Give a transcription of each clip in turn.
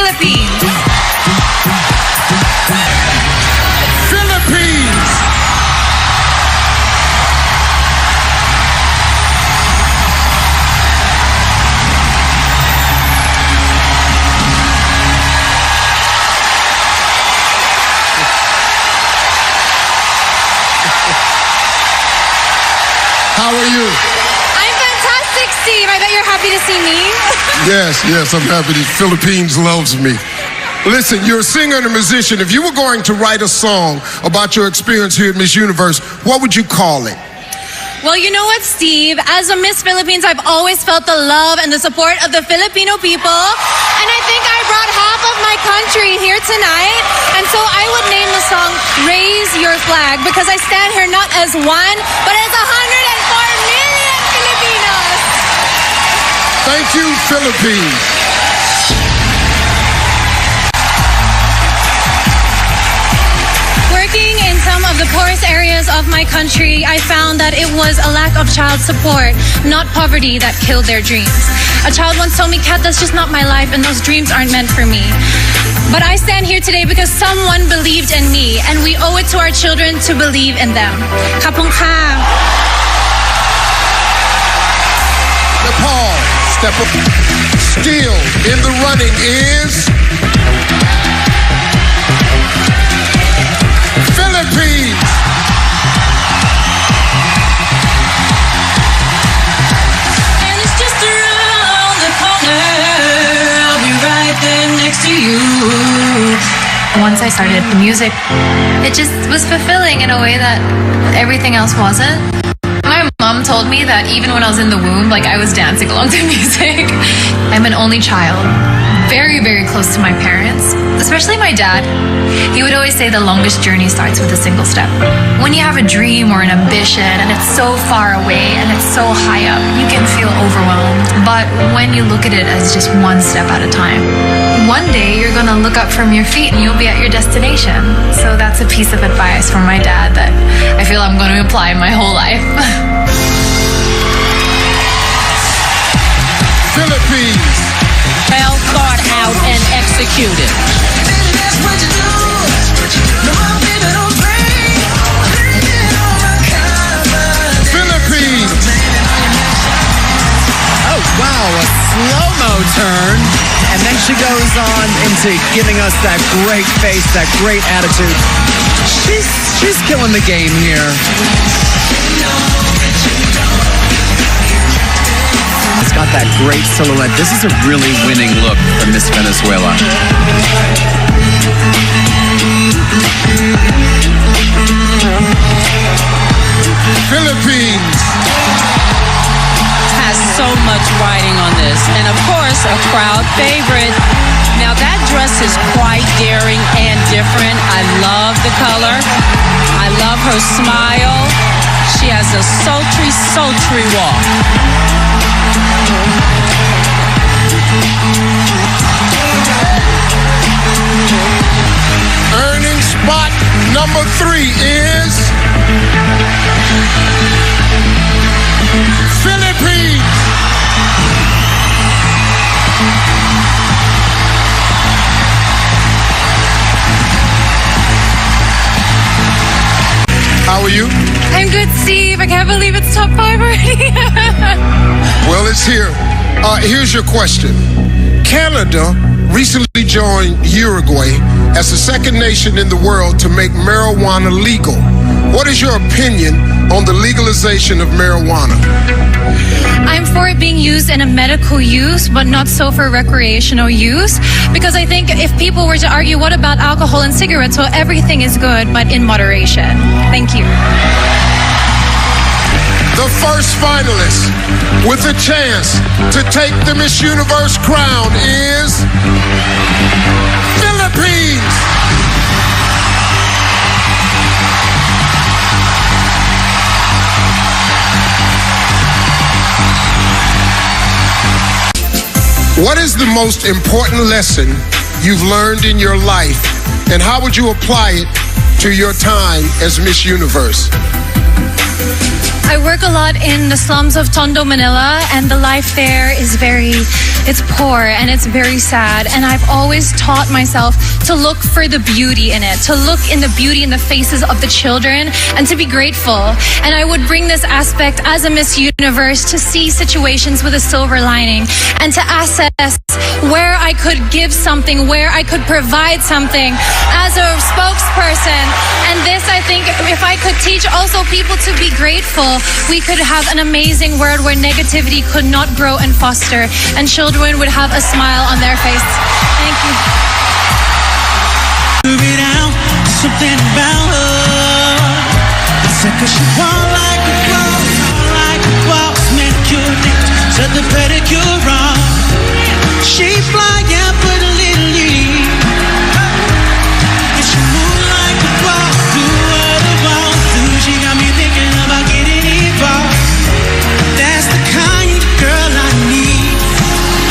Philippines. Philippines. How are you? I'm fantastic, Steve. I bet you're happy to see me. Yes, I'm happy. The Philippines loves me. Listen, you're a singer and a musician. If you were going to write a song about your experience here at Miss Universe, what would you call it? Well, you know what, Steve? As a Miss Philippines, I've always felt the love and the support of the Filipino people. And I think I brought half of my country here tonight. And so I would name the song Raise Your Flag, because I stand here not as one, but as 104 million Filipinos. Thank you, Philippines. Working in some of the poorest areas of my country, I found that it was a lack of child support, not poverty, that killed their dreams. A child once told me, Kat, that's just not my life, and those dreams aren't meant for me. But I stand here today because someone believed in me, and we owe it to our children to believe in them. Kapong ka. Nepal, step up. Still in the running is Philippines. And it's just around the corner. I'll be right there next to you. Once I started the music, it just was fulfilling in a way that everything else wasn't. My mom told me that even when I was in the womb, I was dancing along to music. I'm an only child, very, very close to my parents, especially my dad. He would always say the longest journey starts with a single step. When you have a dream or an ambition and it's so far away and it's so high up, you can feel overwhelmed. But when you look at it as just one step at a time, one day you're gonna look up from your feet and you'll be at your destination. So that's a piece of advice from my dad that I feel I'm gonna apply my whole life. Philippines. Well thought out and executed. Philippines. Oh, wow, a slow-mo turn. And then she goes on into giving us that great face, that great attitude. She's killing the game here. It's got that great silhouette. This is a really winning look for Miss Venezuela. Philippines. Has so much riding on this. And of course, a crowd favorite. Now that dress is quite daring and different. I love the color. I love her smile. She has a sultry, sultry walk. Earning spot number 3 is Philippines. How are you? I'm good, Steve. I can't believe it's top 5 already. Well, it's here. Here's your question. Canada recently joined Uruguay as the second nation in the world to make marijuana legal. What is your opinion on the legalization of marijuana? I'm for it being used in a medical use, but not so for recreational use. Because I think if people were to argue, what about alcohol and cigarettes? Well, everything is good, but in moderation. Thank you. The first finalist with a chance to take the Miss Universe crown is Philippines. What is the most important lesson you've learned in your life, and how would you apply it to your time as Miss Universe? I work a lot in the slums of Tondo, Manila, and the life there is very It's poor and it's very sad. And I've always taught myself to look for the beauty in it, to look in the beauty in the faces of the children and to be grateful. And I would bring this aspect as a Miss Universe to see situations with a silver lining and to assess where I could give something, where I could provide something as a spokesperson. And this, I think, if I could teach also people to be grateful, we could have an amazing world where negativity could not grow and foster, and children would have a smile on their face. Thank you. Something about her. Said 'cause she walk like a boss, manicure next, set the pedicure on. She fly out for the little league. And she move like a boss, do what I want to. She got me thinking about getting involved. That's the kind of girl I need.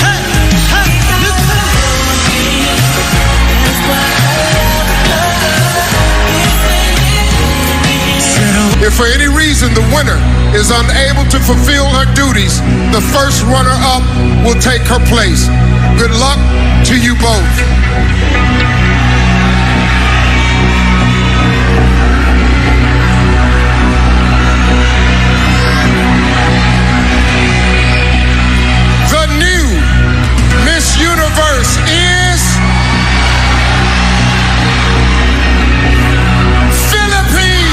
Hey, hey, If for any reason the winner is unable to fulfill her duties, the first runner-up will take her place. Good luck to you both. The new Miss Universe is Philippines.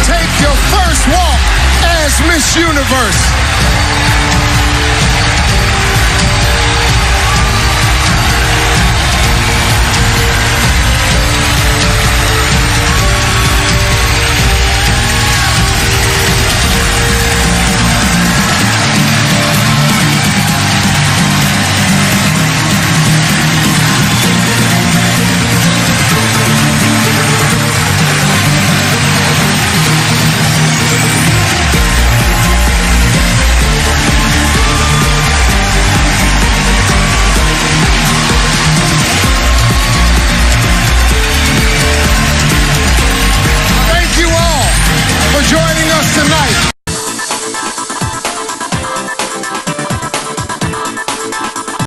Take your first walk as Miss Universe.